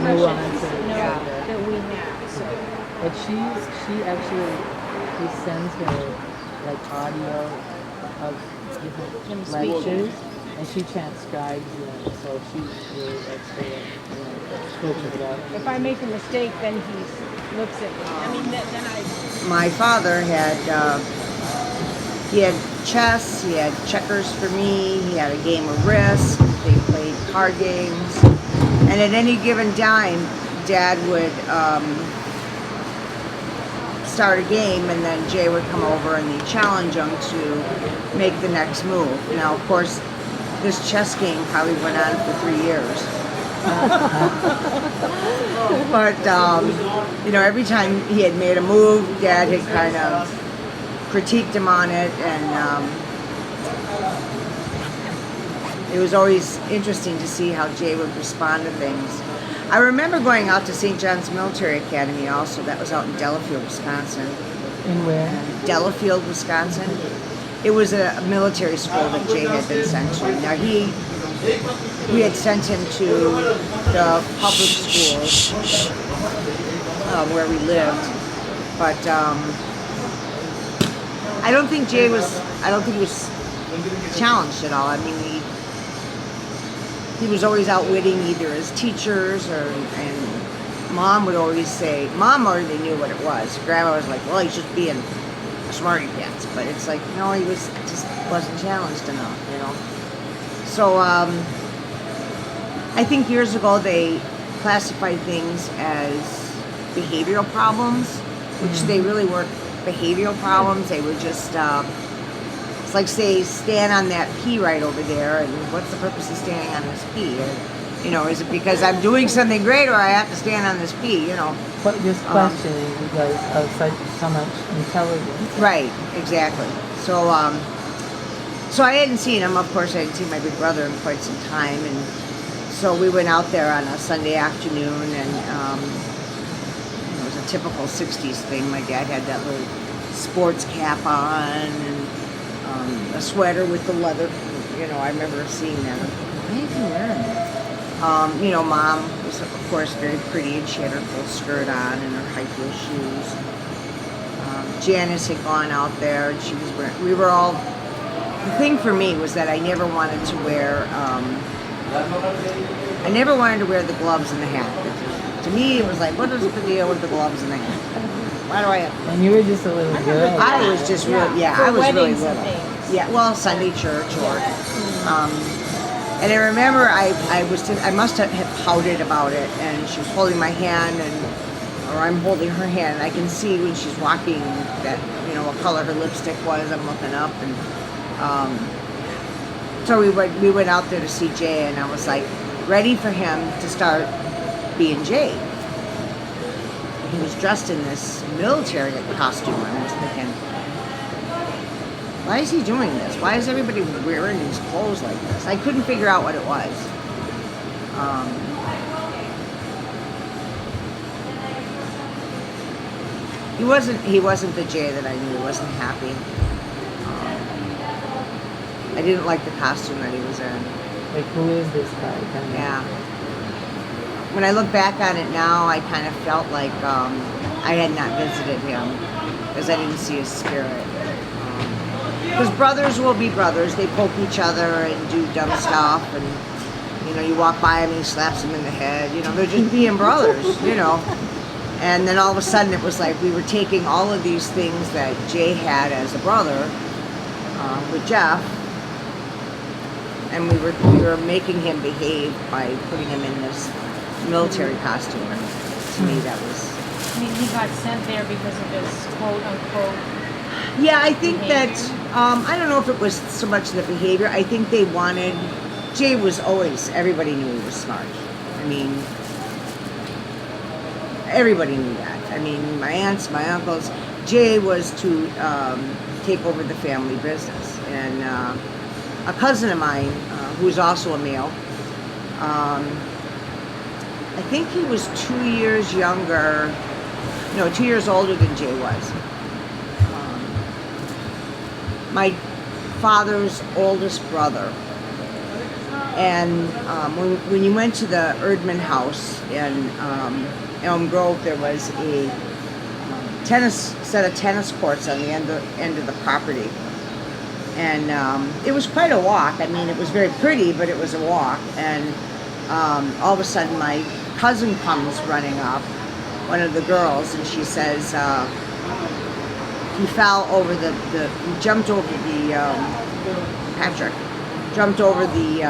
expressions, Yeah. that we have. So But he sends her like audio of different lectures, and she transcribes them, so she's really expert at switching it up. if I make a mistake, then he looks at me. I mean, then I. My father had he had chess, he had checkers for me, he had a game of Risk, they played card games, and at any given time, Dad would start a game, and then Jay would come over and he'd challenge him to make the next move. Now, of course, this chess game probably went on for 3 years. But, every time he had made a move, Dad had kind of critiqued him on it, and it was always interesting to see how Jay would respond to things. I remember going out to St. John's Military Academy also. That was out in Delafield, Wisconsin. In where? Delafield, Wisconsin. It was a military school that Jay had been sent to. Now we had sent him to the public schools where we lived, but I don't think he was challenged at all. I mean, he was always outwitting either his teachers and Mom would always say, Mom already knew what it was. Grandma was like, well, he's just being a smarty pants. But it's like, no, he just wasn't challenged enough, So I think years ago they classified things as behavioral problems, which they really weren't behavioral problems. They were just it's like, say, stand on that P right over there, and what's the purpose of standing on this P? Is it because I'm doing something great, or I have to stand on this P? But just questioning because of so much intelligence. Right, exactly. So I hadn't seen him. Of course, I hadn't seen my big brother in quite some time, and so we went out there on a Sunday afternoon, and it was a typical '60s thing. My dad had that little sports cap on, and a sweater with the leather. I remember seeing that. Why is he wearing that? Mom was, of course, very pretty, and she had her full skirt on and her high heel shoes. Janice had gone out there, and she was wearing. We were all. The thing for me was that I never wanted to wear. I never wanted to wear the gloves and the hat. To me, it was like, what is the deal with the gloves and the hat? Why do I have? And you were just a little girl. I was just really, I was really little. Things. Yeah, well, Sunday church or. And I remember I must have pouted about it, and she was holding my hand, or I'm holding her hand, and I can see when she's walking that, what color her lipstick was. I'm looking up, and so we went out there to see Jay, and I was like ready for him to start being Jay. He was dressed in this military costume, and I was thinking, why is he doing this? Why is everybody wearing these clothes like this? I couldn't figure out what it was. He wasn't the Jay that I knew. He wasn't happy. I didn't like the costume that he was in. Like, who is this guy? Yeah. When I look back on it now, I kind of felt like I had not visited him because I didn't see his spirit. Because brothers will be brothers. They poke each other and do dumb stuff, and you walk by him and he slaps him in the head. They're just being brothers. And then all of a sudden it was like we were taking all of these things that Jay had as a brother with Jeff, and we were making him behave by putting him in this military costume. And to me, that was. I mean, he got sent there because of his quote unquote. Yeah, I think behavior. that, I don't know if it was so much the behavior. I think they wanted, Jay was always, everybody knew he was smart. I mean, everybody knew that. I mean, my aunts, my uncles, Jay was to take over the family business. And a cousin of mine, who's also a male, I think he was 2 years younger, 2 years older than Jay was. My father's oldest brother. And when you went to the Erdman house in Elm Grove, there was a set of tennis courts on the end of the property. And it was quite a walk. I mean, it was very pretty, but it was a walk. And all of a sudden, my cousin comes running up, one of the girls, and she says, he fell over he jumped over the, Patrick, jumped over the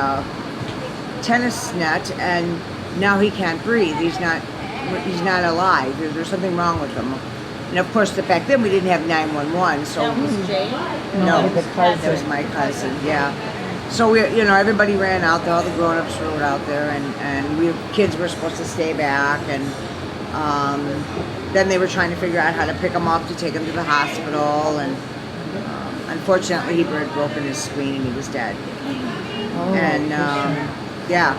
tennis net, and now he can't breathe. He's not alive. There's something wrong with him. And of course, back then we didn't have 911, so That was Jay? no, the cousin. that was my cousin. Yeah. So everybody ran out there. All the grown-ups rode out there, and kids were supposed to stay back, and then they were trying to figure out how to pick him up to take him to the hospital, and unfortunately, he had broken his spleen and he was dead. Oh, And yeah.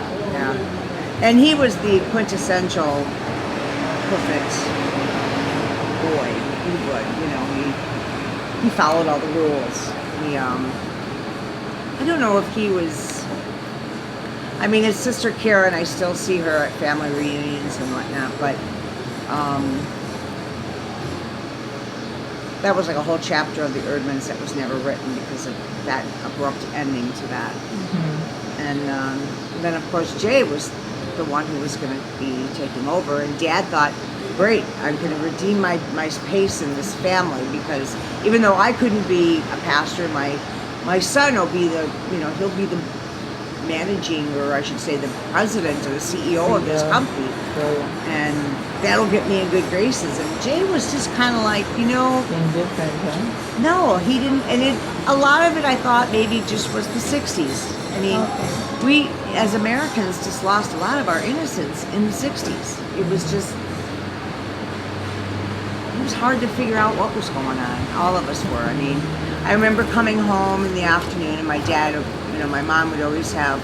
And he was the quintessential perfect boy. He followed all the rules. I don't know if he was. I mean, his sister Karen, I still see her at family reunions and whatnot, but that was like a whole chapter of the Erdmans that was never written because of that abrupt ending to that. Mm-hmm. And then, of course, Jay was the one who was going to be taking over, and Dad thought, great, I'm going to redeem my pace in this family, because even though I couldn't be a pastor, my son will be he'll be the managing, or I should say the president or the CEO of this company, and that'll get me in good graces. And Jay was just kind of like, indifferent, huh? no, he didn't, and a lot of it I thought maybe just was the 60s. I mean, we as Americans just lost a lot of our innocence in the 60s. It was hard to figure out what was going on. All of us were. I mean, I remember coming home in the afternoon, and my dad, my mom would always have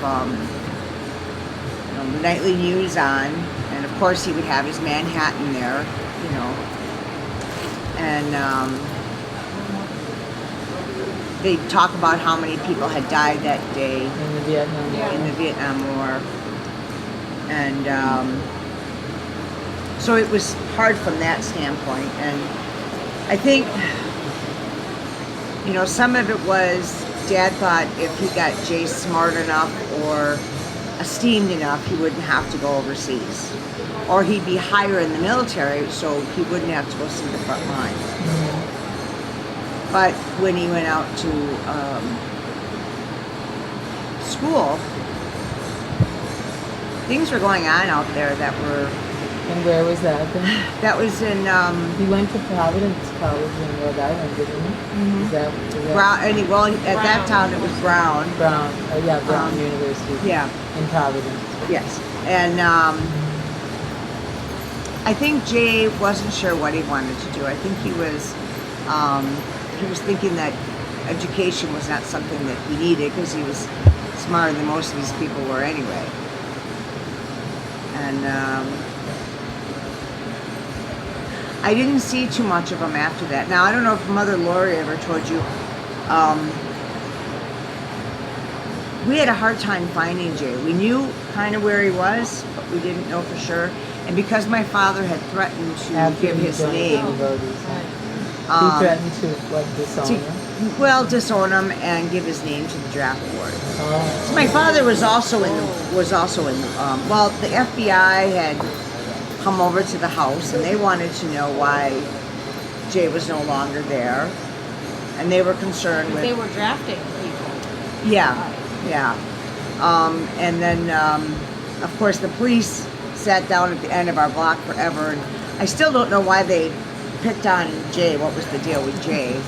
the nightly news on, and of course he would have his Manhattan there, and they'd talk about how many people had died that day In the Vietnam War. in the Vietnam War, and so it was hard from that standpoint. And I think, some of it was Dad thought if he got Jay smart enough or esteemed enough, he wouldn't have to go't or he'd be higher in the military, so he wouldn't have to go see the front line. But when he went out to school, things were going on out there that were. And where was that then? That was in He went to Providence College in Rhode Island, didn't he? Mhm. Is that Brown. At that time it was Brown. Brown? Oh yeah, Brown University. Yeah. In Providence. Yes. And I think Jay wasn't sure what he wanted to do. I think he was thinking that education was not something that he needed, because he was smarter than most of these people were anyway. And I didn't see too much of him after that. Now, I don't know if Mother Lori ever told you, we had a hard time finding Jay. We knew kind of where he was, but we didn't know for sure. And because my father had threatened to give his name, He threatened to disown him. Disown him and give his name to the draft board. Oh. So my father was also in the FBI had come over to the house, and they wanted to know why Jay was no longer there, and they were concerned with. They were drafting people. Yeah. And then, of course, the police sat down at the end of our block forever, and I still don't know why they picked on Jay. What was the deal with Jay?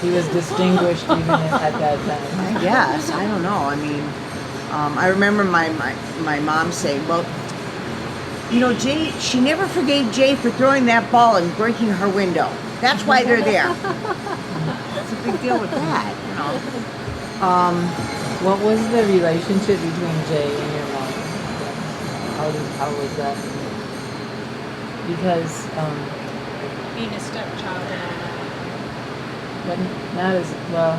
He was distinguished even at that time. Yes, I don't know. I mean, I remember my mom saying, well, Jay, she never forgave Jay for throwing that ball and breaking her window. That's why they're there. It's a big deal with that, What was the relationship between Jay and your mom? How was that? Because Being a stepchild and all that. but not as well.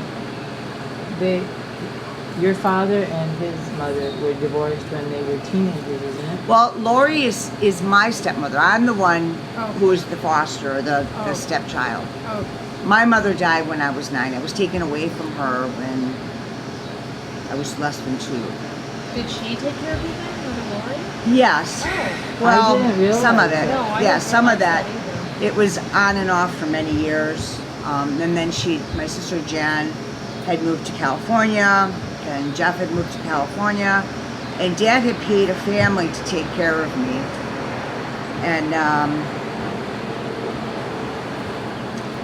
Your father and his mother were divorced when they were teenagers, isn't it? Well, Lori is my stepmother. I'm the one who is the foster, the stepchild. Oh, My mother died when I was 9. I was taken away from her when I was less than 2. did she take care of you then, Mother Lori? Yes. Oh. Well, I didn't realize some of it. No, I Yeah, didn't some of realize that. that It was on and off for many years. And then my sister Jan had moved to California, and Jeff had moved to California, and Dad had paid a family to take care of me. And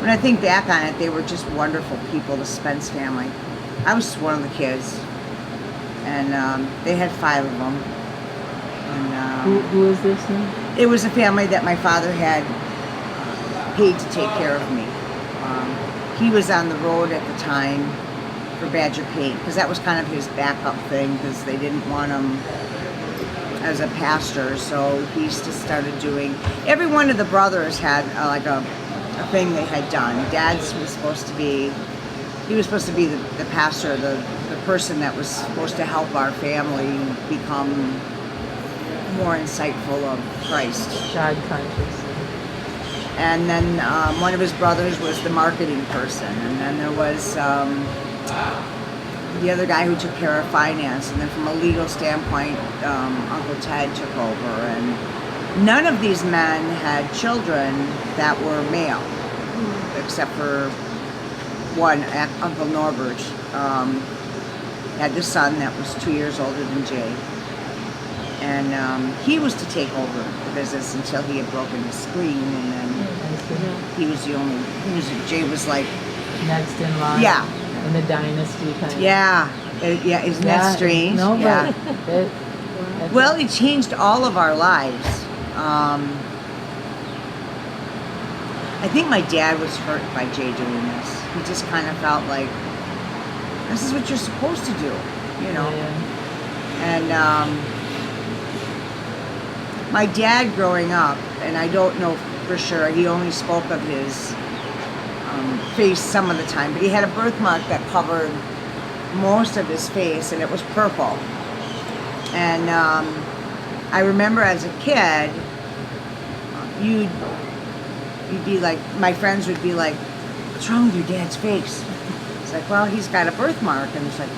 when I think back on it, they were just wonderful people, the Spence family. I was one of the kids, and they had 5 of them. And Who is this now? it was a family that my father had paid to take care of me. He was on the road at the time for Badger Paint, because that was kind of his backup thing, because they didn't want him as a pastor, so he just started doing, every one of the brothers had like a thing they had done. Dad's was supposed to be, he was supposed to be the pastor, the person that was supposed to help our family become more insightful of Christ. God conscious. And then one of his brothers was the marketing person, and then there was the other guy who took care of finance, and then from a legal standpoint, Uncle Ted took over. And none of these men had children that were male, except for one, Uncle Norbert. Had the son that was 2 years older than Jay. And he was to take over the business until he had broken his spleen, and then he was the only, Jay was like, Next in line. Yeah. In the dynasty kind of. yeah, isn't that strange? No, yeah. but Well, it changed all of our lives. I think my dad was hurt by Jay doing this. He just kind of felt like, this is what you're supposed to do, you know? Yeah. And my dad growing up, and I don't know for sure, he only spoke of his face some of the time, but he had a birthmark that covered most of his face, and it was purple. And I remember as a kid, you'd be like, my friends would be like, what's wrong with your dad's face? It's like, well, he's got a birthmark. And it's like,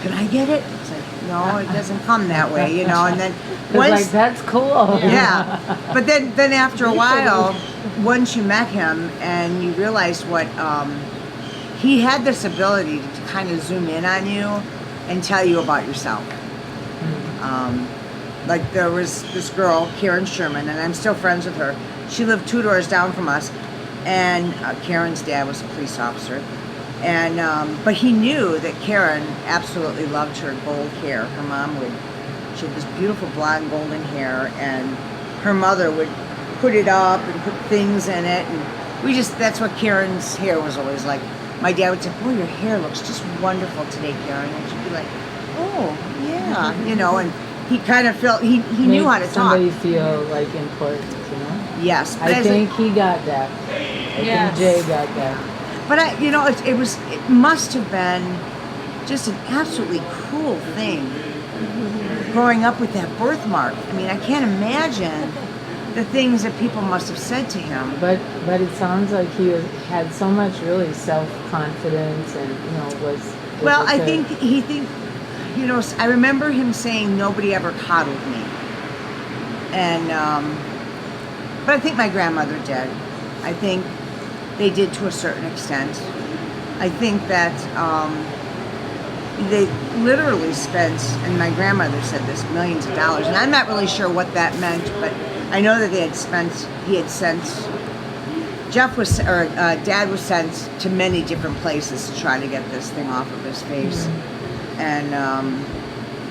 can I get it? It's like, no, it doesn't come that way, you know. And then once, like, that's cool. yeah. But then after a while, once you met him and you realized what, he had this ability to kind of zoom in on you and tell you about yourself. Like there was this girl, Karen Sherman, and I'm still friends with her. She lived 2 doors down from us, and Karen's dad was a police officer. And but he knew that Karen absolutely loved her gold hair. Her mom she had this beautiful blonde golden hair, and her mother would put it up and put things in it, and that's what Karen's hair was always like. My dad would say, "Oh, your hair looks just wonderful today, Karen," and she'd be like, "Oh, yeah," you know, and he kind of felt he knew how to talk. Somebody feel like important, you know. Yes, but I think he got that. I think Jay got that. But it must have been just an absolutely cruel thing growing up with that birthmark. I mean, I can't imagine the things that people must have said to him. But it sounds like he had so much really self-confidence, and was. Well, I think I remember him saying nobody ever coddled me, and but I think my grandmother did. I think they did to a certain extent. I think that they literally spent, and my grandmother said this, millions of dollars, and I'm not really sure what that meant, but I know that Dad was sent to many different places to try to get this thing off of his face. Mm-hmm. And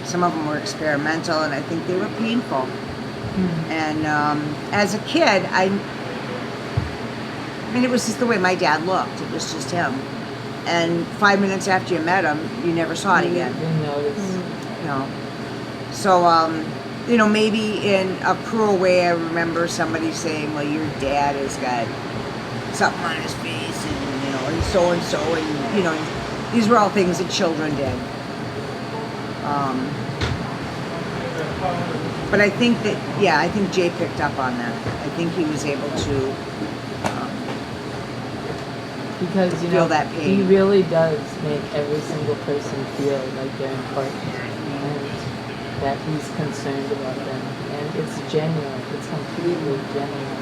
some of them were experimental, and I think they were painful. Mm-hmm. And as a kid, I mean, it was just the way my dad looked. It was just him. And 5 minutes after you met him, you never saw it again. Didn't notice. You know. So, maybe in a cruel way, I remember somebody saying, well, your dad has got something on his face, and, he's so-and-so, and, these were all things that children did. But I think that, yeah, I think Jay picked up on that. I think he was able to Because, you feel know, that pain. he really does make every single person feel like they're important and that he's concerned about them. And it's genuine. It's completely genuine.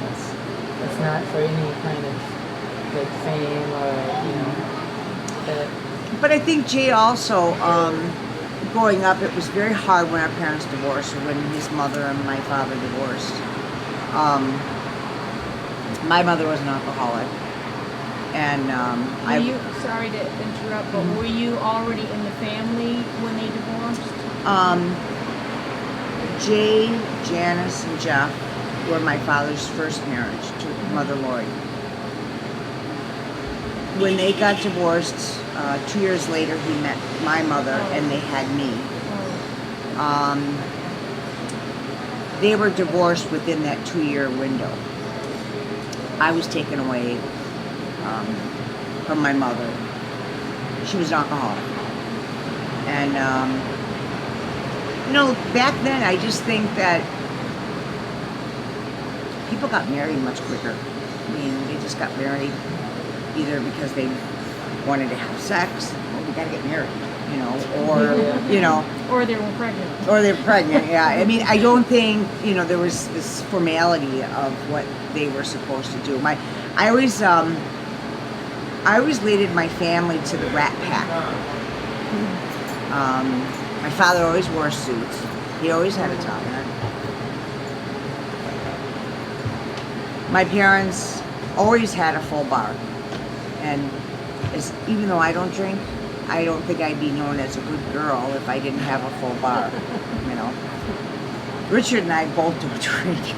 It's not for any kind of like fame or, you know, that. But I think Jay also, growing up, it was very hard when our parents divorced, or when his mother and my father divorced. My mother was an alcoholic. And sorry to interrupt, but were you already in the family when they divorced? Jay, Janice, and Jeff were my father's first marriage to Mother Lori. When they got divorced, 2 years later, he met my mother, and they had me. They were divorced within that 2-year window. I was taken away from my mother. She was an alcoholic. And, you know, back then, I just think that people got married much quicker. I mean, they just got married either because they wanted to have sex, or we gotta get married, you know, or, you know. Or they were pregnant. Or they're pregnant, yeah. I mean, I don't think, you know, there was this formality of what they were supposed to do. I always related my family to the Rat Pack. My father always wore suits. He always had a tie on. My parents always had a full bar. And even though I don't drink, I don't think I'd be known as a good girl if I didn't have a full bar, you know. Richard and I both don't drink,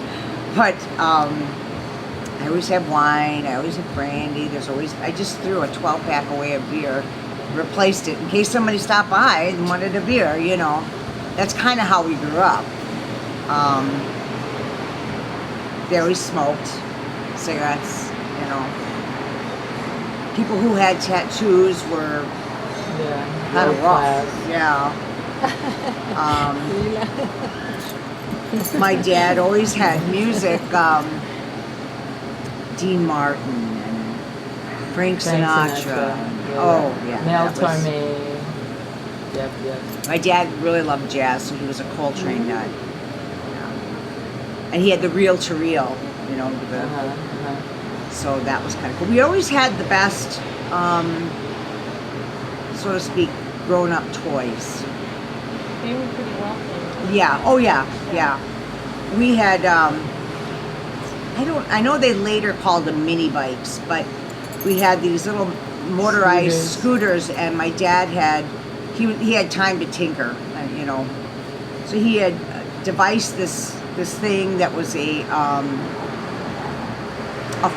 but I always have wine, I always have brandy, I just threw a 12-pack away of beer, replaced it in case somebody stopped by and wanted a beer, you know. That's kind of how we grew up. They always smoked cigarettes, you know. People who had tattoos were kind of rough. Yeah. My dad always had music, Dean Martin and Frank Sinatra. Oh, yeah. Mel Torme. Yep. My dad really loved jazz, so he was a Coltrane nut. Yeah. And he had the reel-to-reel, you know, so that was kind of cool. We always had the best, so to speak, grown-up toys. They were pretty wealthy. Yeah. Oh, yeah. We had, I know they later called them mini bikes, but we had these little motorized scooters, and my dad he had time to tinker, you know. So he had devised this thing that was a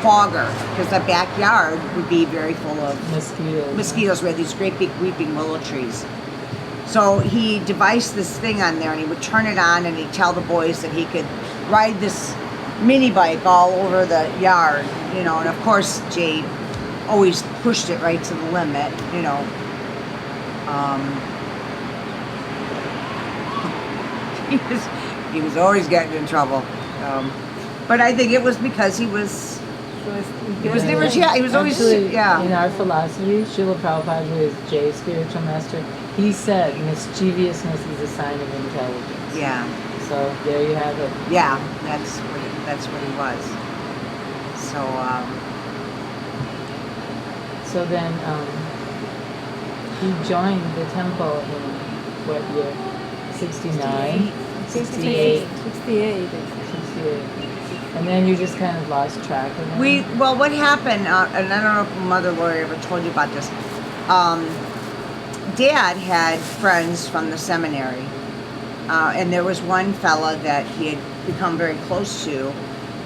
fogger, because the backyard would be very full of mosquitoes. We had these great big weeping willow trees. So he devised this thing on there, and he would turn it on, and he'd tell the boys that he could ride this mini bike all over the yard, you know. And of course, Jay always pushed it right to the limit, you know. He was always getting in trouble. But I think it was because he was always, actually, in our philosophy, Srila Prabhupada, who is Jay's spiritual master, he said mischievousness is a sign of intelligence. Yeah. So there you have it. Yeah, that's what he was. So then he joined the temple in what year? 69? 68. 68. And then you just kind of lost track of him? Well, what happened, and I don't know if Mother Lori ever told you about this, Dad had friends from the seminary, and there was one fella that he had become very close to,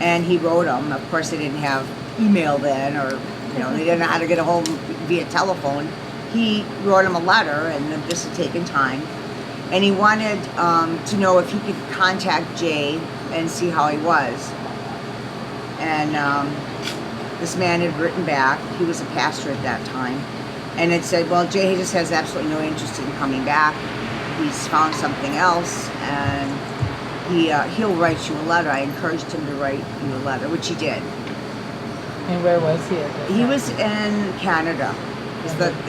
and he wrote him. Of course, they didn't have email then, or, you know, they didn't know how to get a hold via telephone. He wrote him a letter, and this had taken time, and he wanted to know if he could contact Jay and see how he was. And this man had written back. He was a pastor at that time, and it said, well, Jay just has absolutely no interest in coming back. he's found something else, and he'll write you a letter. I encouraged him to write you a letter, which he did. And where was he at that He time? was in Canada.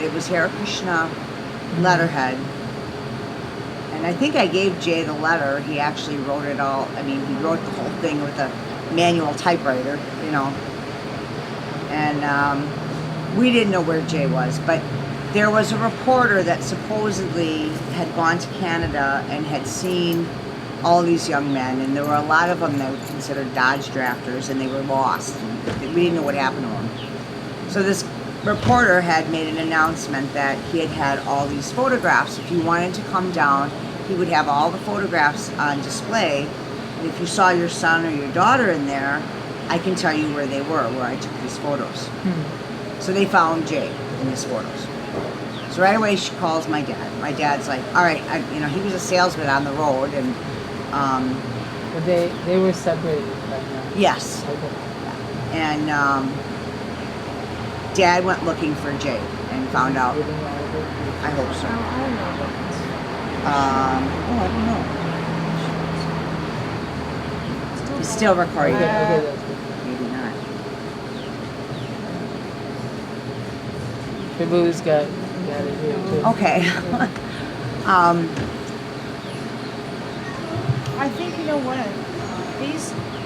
It was Hare Krishna letterhead. And I think I gave Jay the letter. He actually wrote it all. I mean, he wrote the whole thing with a manual typewriter, you know. And we didn't know where Jay was, but there was a reporter that supposedly had gone to Canada and had seen all these young men, and there were a lot of them that were considered Dodge drafters, and they were lost. And we didn't know what happened to them. So this reporter had made an announcement that he had had all these photographs. If you wanted to come down, he would have all the photographs on display. And if you saw your son or your daughter in there, I can tell you where they were, where I took these photos. So they found Jay in his photos. So right away she calls my dad. My dad's like, all right, he was a salesman on the road, and But they were separated by now. yes. Okay. And Dad went looking for Jay and found out. Living all over. I hope so. I don't know about this. I don't know. It's still recording. Okay, that's good. Maybe not. Prabhu's got it here too. Okay. I think, you know what,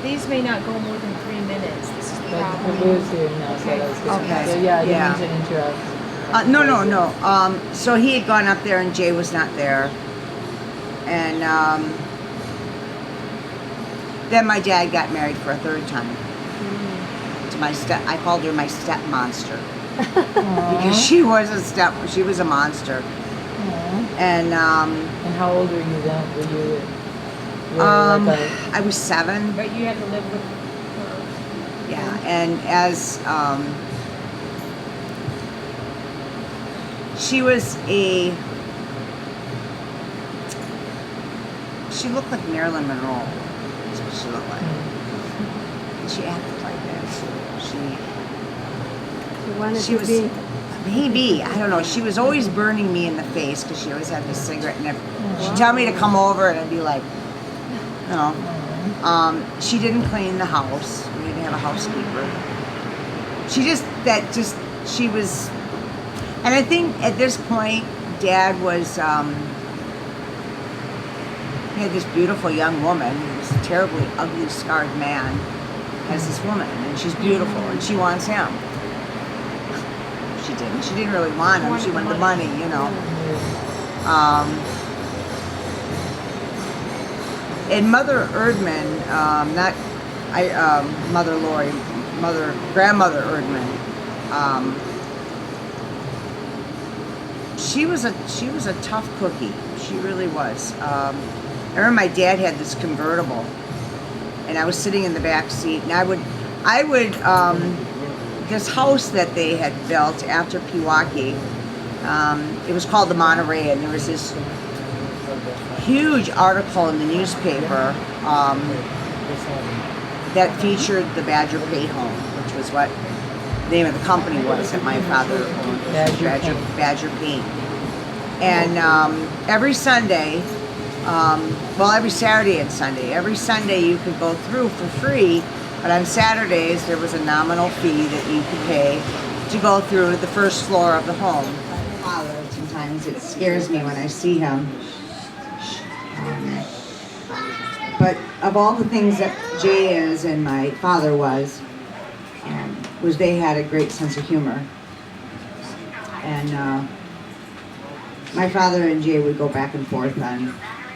these may not go more than 3 minutes. This is the But problem. Prabhu's here now, so that's good. Okay. So yeah, I didn't Yeah. mean to interrupt. No. So he had gone up there and Jay was not there. And then my dad got married for a third time. To I called her my step monster. Because she was a monster. Aw. And And how old were you then? Were you like I was 7. But you had to live with her. Yeah, and as she looked like Marilyn Monroe. That's what she looked like. And she acted like that. She was maybe, I don't know. She was always burning me in the face because she always had this cigarette, and she'd tell me to come over, and I'd be like, no. She didn't clean the house. We didn't have a housekeeper. She was, and I think at this point, Dad was, he had this beautiful young woman. He was a terribly ugly, scarred man. Has this woman, and she's beautiful, and she wants him. She didn't. She didn't really want him. She wanted the money, you know. And Mother Erdman, Mother Lori, Grandmother Erdman, she was a tough cookie. She really was. I remember my dad had this convertible, and I was sitting in the back seat, and I would, this house that they had built after Pewaukee, it was called the Monterey, and there was this huge article in the newspaper that featured the Badger Paint Home, which was what the name of the company was that my father owned. Badger Paint. And every Sunday, every Saturday and Sunday, every Sunday you could go through for free, but on Saturdays there was a nominal fee that you could pay to go through the first floor of the home. My father, sometimes it scares me when I see him. But of all the things that Jay is and my father was they had a great sense of humor. And my father and Jay would go back and forth on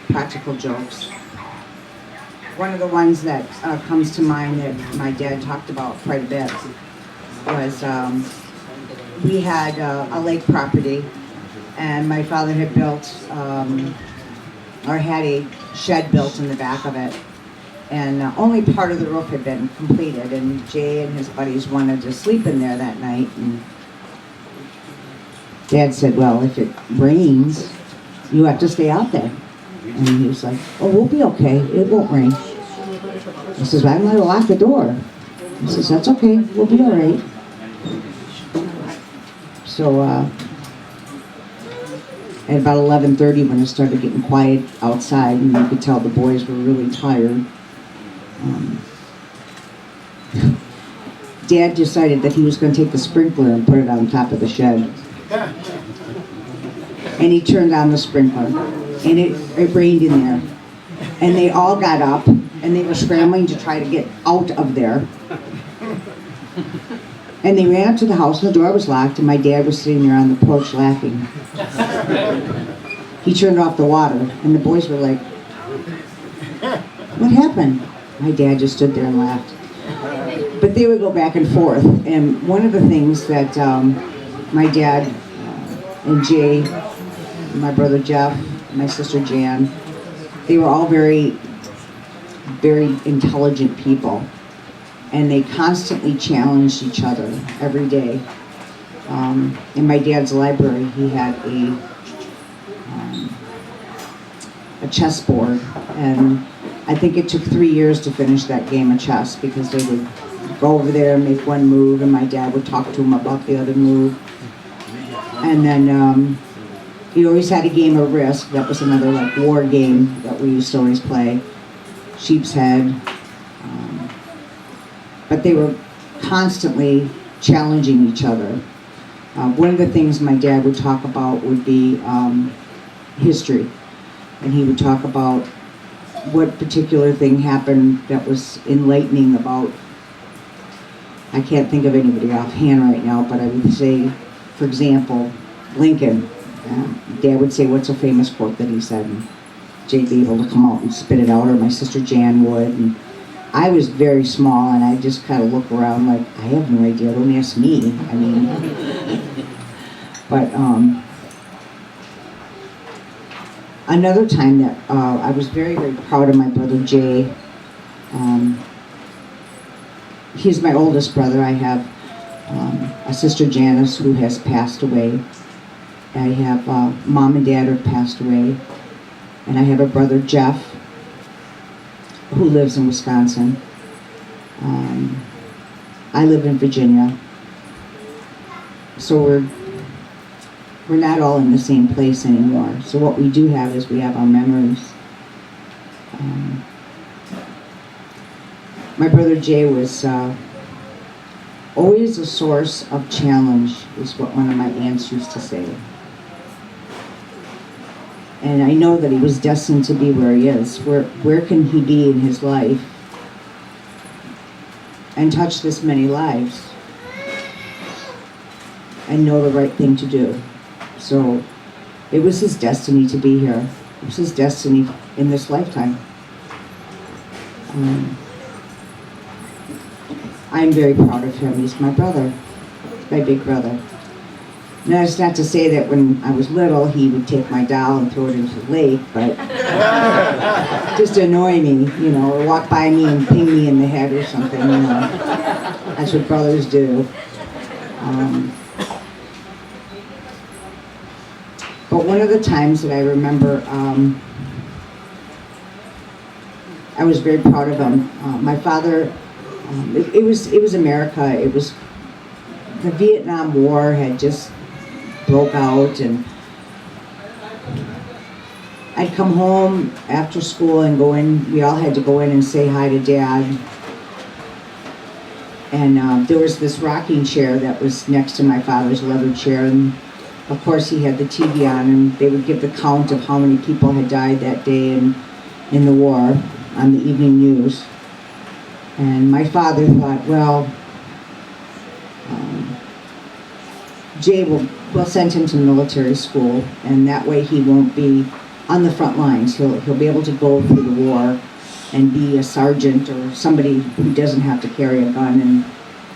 practical jokes. One of the ones that comes to mind that my dad talked about quite a bit was we had a lake property, and my father had built or had a shed built in the back of it, and only part of the roof had been completed, and Jay and his buddies wanted to sleep in there that night, and Dad said, well, if it rains, you have to stay out there. And he was like, oh, we'll be okay, it won't rain. He says, I'm going to lock the door. He says, that's okay, we'll be all right. So At about 11:30, when it started getting quiet outside, and you could tell the boys were really tired, Dad decided that he was going to take the sprinkler and put it on top of the shed. And he turned on the sprinkler, and it rained in there. And they all got up, and they were scrambling to try to get out of there. And they ran up to the house, and the door was locked, and my dad was sitting there on the porch laughing. He turned off the water, and the boys were like, "What happened?" My dad just stood there and laughed. But they would go back and forth, and one of the things that my dad and Jay, my brother Jeff, my sister Jan, they were all very, very intelligent people, and they constantly challenged each other every day. In my dad's library, he had a chessboard, and I think it took 3 years to finish that game of chess, because they would go over there and make one move, and my dad would talk to him about the other move. And then he always had a game of Risk. That was another like war game that we used to always play. Sheep's Head. But they were constantly challenging each other. One of the things my dad would talk about would be history. And he would talk about what particular thing happened that was enlightening about, I can't think of anybody offhand right now, but I would say, for example, Lincoln. Dad would say, "What's a famous quote that he said?" And Jay'd be able to come out and spit it out, or my sister Jan would. And I was very small, and I just kind of look around like, I have no idea, don't ask me. I mean, but another time that I was very, very proud of my brother Jay. He's my oldest brother. I have a sister Janice who has passed away. I have mom and dad who have passed away. And I have a brother Jeff who lives in Wisconsin. I live in Virginia. So we're not all in the same place anymore. So what we do have is we have our memories. My brother Jay was always a source of challenge, is what one of my aunts used to say. And I know that he was destined to be where he is. Where can he be in his life and touch this many lives and know the right thing to do? So it was his destiny to be here. It was his destiny in this lifetime. I'm very proud of him. He's my brother, my big brother. Now, it's not to say that when I was little, he would take my doll and throw it into the lake, but just to annoy me, you know, or walk by me and ping me in the head or something, you know. That's what brothers do. But one of the times that I remember, I was very proud of him. My father, it was America. It was the Vietnam War had just broke out, and I'd come home after school and go in. We all had to go in and say hi to Dad. And there was this rocking chair that was next to my father's leather chair, and of course he had the TV on, and they would give the count of how many people had died that day in the war on the evening news. And my father thought, well, Jay will send him to military school, and that way he won't be on the front lines. He'll be able to go through the war and be a sergeant or somebody who doesn't have to carry a gun and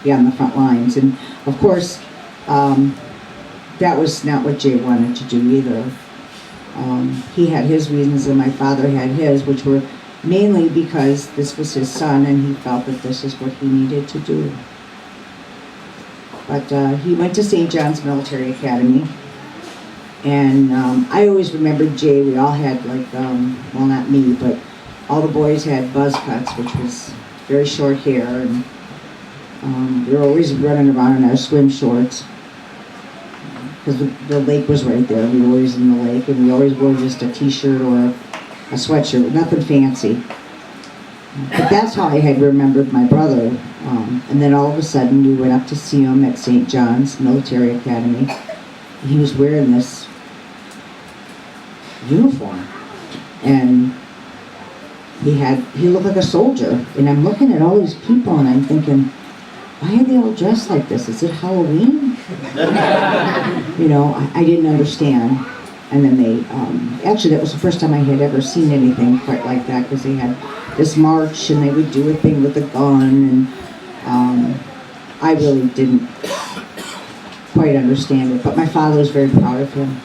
be on the front lines. And of course, that was not what Jay wanted to do either. He had his reasons and my father had his, which were mainly because this was his son and he felt that this is what he needed to do. But he went to St. John's Military Academy, and I always remembered Jay. We all had like, well, not me, but all the boys had buzz cuts, which was very short hair, and we were always running around in our swim shorts because the lake was right there. We were always in the lake, and we always wore just a t-shirt or a sweatshirt, nothing fancy. But that's how I had remembered my brother. And then all of a sudden we went up to see him at St. John's Military Academy. And he was wearing this uniform. And he looked like a soldier. And I'm looking at all these people and I'm thinking, why are they all dressed like this? Is it Halloween? You know, I didn't understand. And then they, actually that was the first time I had ever seen anything quite like that, because they had this march and they would do a thing with a gun, and I really didn't quite understand it, but my father was very proud of him.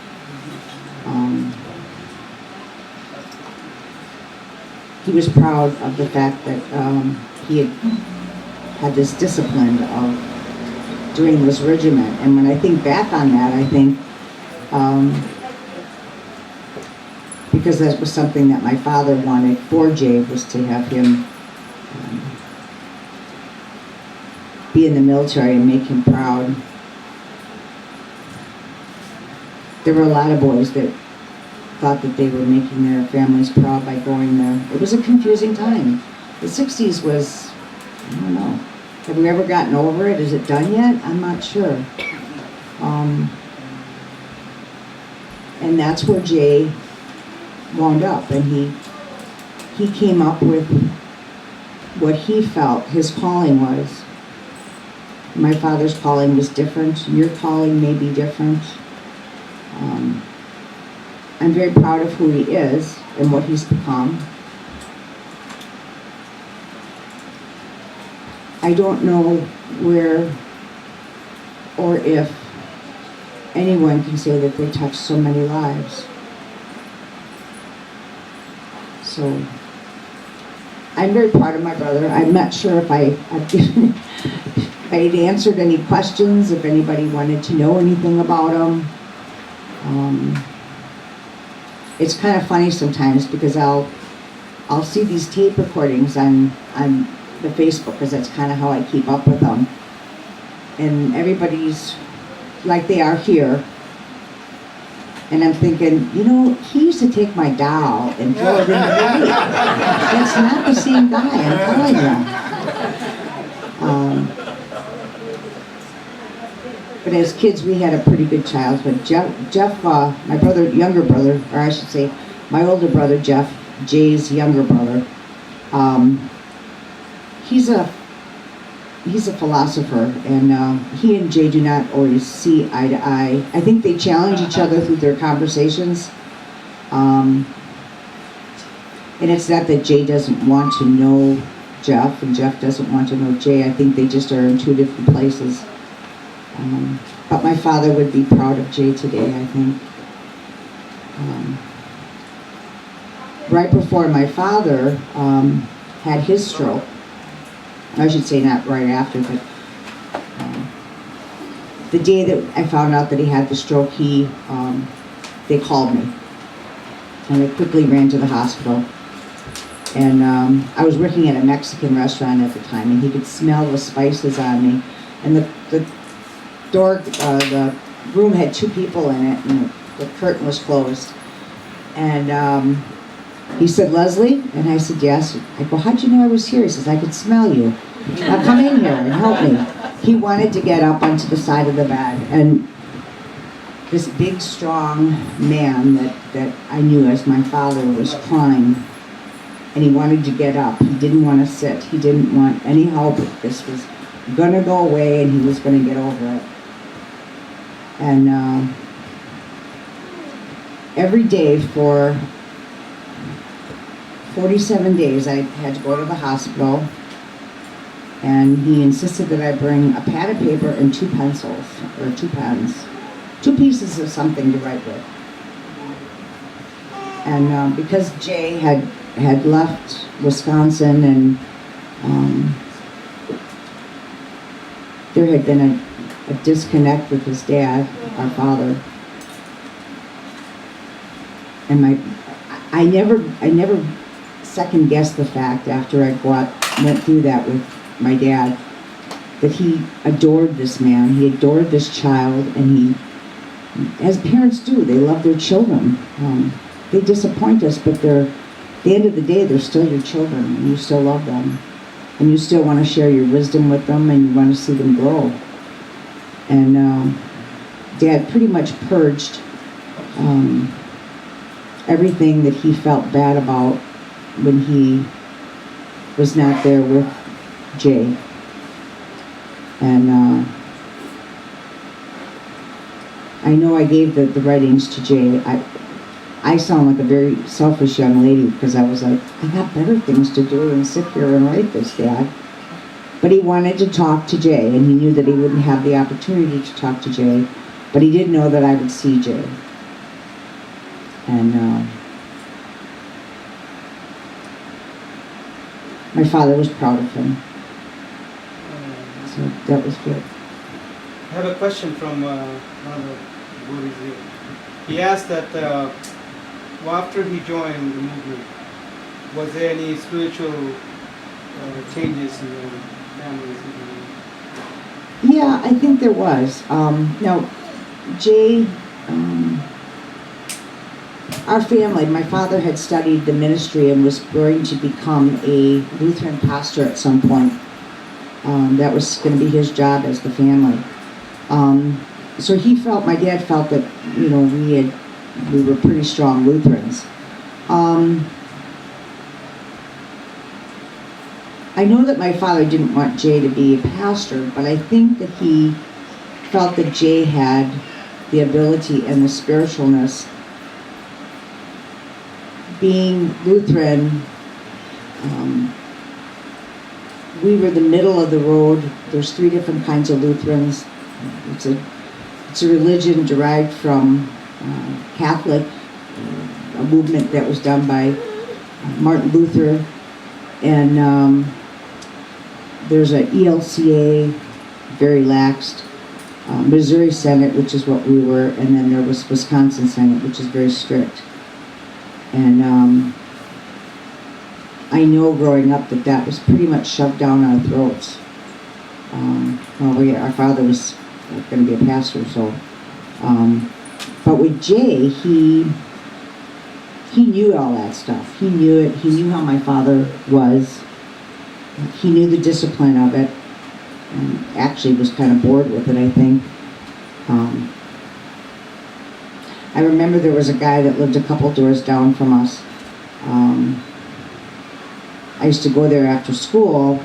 He was proud of the fact that he had this discipline of doing this regiment, and when I think back on that, I think because that was something that my father wanted for Jay, was to have him be in the military and make him proud. There were a lot of boys that thought that they were making their families proud by going there. It was a confusing time. The 60s was, I don't know, have we ever gotten over it? Is it done yet? I'm not sure. And that's where Jay wound up, and he came up with what he felt his calling was. My father's calling was different. Your calling may be different. I'm very proud of who he is and what he's become. I don't know where or if anyone can say that they touched so many lives. So I'm very proud of my brother. I'm not sure if I had answered any questions, if anybody wanted to know anything about him. It's kind of funny sometimes, because I'll see these tape recordings on the Facebook, because that's kind of how I keep up with them. And everybody's like they are here. And I'm thinking, you know, he used to take my doll and throw it in the lake. That's not the same guy, I'm telling you. But as kids, we had a pretty good childhood. Jeff, my brother, younger brother, or I should say, my older brother, Jeff, Jay's younger brother, he's a philosopher, and he and Jay do not always see eye to eye. I think they challenge each other through their conversations. And it's not that Jay doesn't want to know Jeff and Jeff doesn't want to know Jay. I think they just are in two different places. But my father would be proud of Jay today, I think. Right before my father had his stroke, I should say not right after, but the day that I found out that he had the stroke, they called me. And I quickly ran to the hospital. And I was working at a Mexican restaurant at the time, and he could smell the spices on me. And the door, the room had two people in it, and the curtain was closed. And he said, "Leslie?" And I said, "Yes." I go, "How'd you know I was here?" He says, "I could smell you. Now come in here and help me." He wanted to get up onto the side of the bed, and this big, strong man that I knew as my father was crying, and he wanted to get up. He didn't want to sit. He didn't want any help. This was going to go away, and he was going to get over it. And every day for 47 days, I had to go to the hospital, and he insisted that I bring a pad of paper and 2 pencils, or 2 pens, 2 pieces of something to write with. And because Jay had left Wisconsin, and there had been a disconnect with his dad, our father, and I never second guessed the fact, after I went through that with my dad, that he adored this man, he adored this child, and as parents do, they love their children. They disappoint us, but at the end of the day, they're still your children, and you still love them. And you still want to share your wisdom with them, and you want to see them grow. And Dad pretty much purged everything that he felt bad about when he was not there with Jay. And I know I gave the writings to Jay. I sound like a very selfish young lady because I was like, I got better things to do than sit here and write this, Dad. But he wanted to talk to Jay, and he knew that he wouldn't have the opportunity to talk to Jay, but he did know that I would see Jay. And my father was proud of him. So that was good. I have a question from one of the Buddhists here. He asked that after he joined the movement, was there any spiritual changes in the families? Yeah, I think there was. Now, Jay, our family, my father had studied the ministry and was going to become a Lutheran pastor at some point. That was going to be his job as the family. So my dad felt that, we were pretty strong Lutherans. I know that my father didn't want Jay to be a pastor, but I think that he felt that Jay had the ability and the spiritualness. Being Lutheran, we were the middle of the road. There's 3 different kinds of Lutherans. It's a religion derived from Catholic, a movement that was done by Martin Luther, and there's a ELCA, very laxed, Missouri Senate, which is what we were, and then there was Wisconsin Senate, which is very strict. And I know growing up that was pretty much shoved down our throats. Our father was going to be a pastor, so. But with Jay, he knew all that stuff. He knew it. He knew how my father was. He knew the discipline of it. And actually was kind of bored with it, I think. I remember there was a guy that lived a couple doors down from us. I used to go there after school.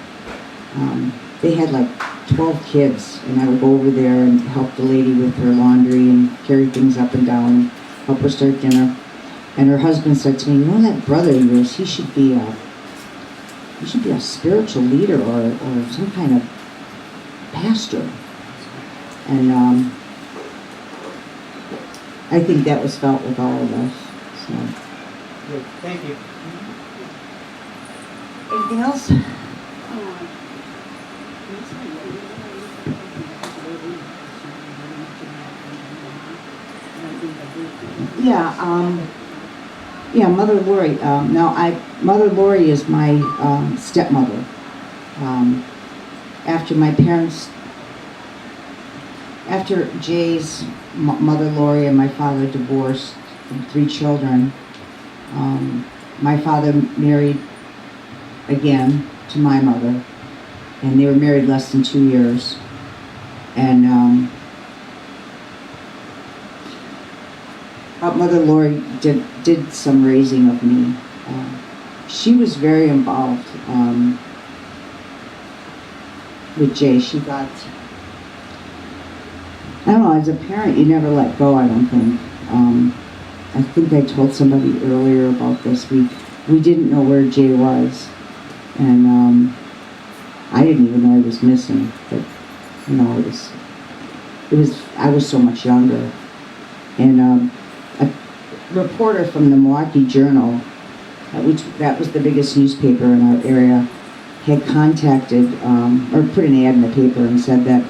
They had like 12 kids, and I would go over there and help the lady with her laundry and carry things up and down and help her start dinner. And her husband said to me, that brother of yours, he should be a spiritual leader or some kind of pastor. And I think that was felt with all of us. So. Good. Thank you. Anything else? Yeah, Mother Lori. Mother Lori is my stepmother. After Jay's mother Lori and my father divorced, 3 children, my father married again to my mother, and they were married less than 2 years. And Mother Lori did some raising of me. She was very involved with Jay. She got, I don't know, as a parent, you never let go, I don't think. I think I told somebody earlier about this. We didn't know where Jay was, and I didn't even know he was missing. But I was so much younger, and a reporter from the Milwaukee Journal, which that was the biggest newspaper in our area, had contacted or put an ad in the paper and said that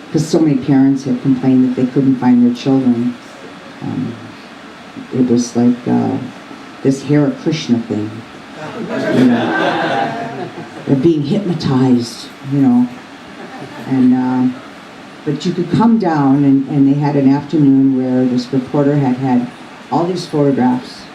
because so many parents had complained that they couldn't find their children, it was like this Hare Krishna thing. They're being hypnotized, and But you could come down, and they had an afternoon where this reporter had all these photographs,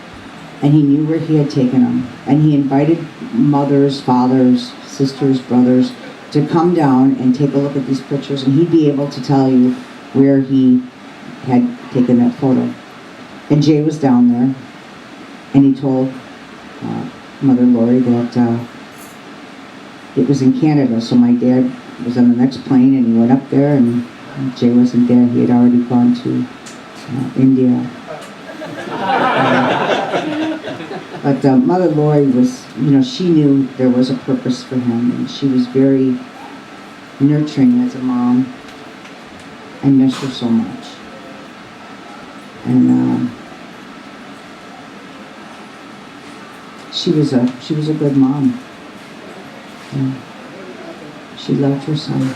and he knew where he had taken them. And he invited mothers, fathers, sisters, brothers to come down and take a look at these pictures, and he'd be able to tell you where he had taken that photo. And Jay was down there, and he told Mother Lori that it was in Canada, so my dad was on the next plane, and he went up there, and Jay wasn't there. He had already gone to India. But Mother Lori was, she knew there was a purpose for him, and she was very nurturing as a mom. I miss her so much. And she was a good mom. And she loved her son.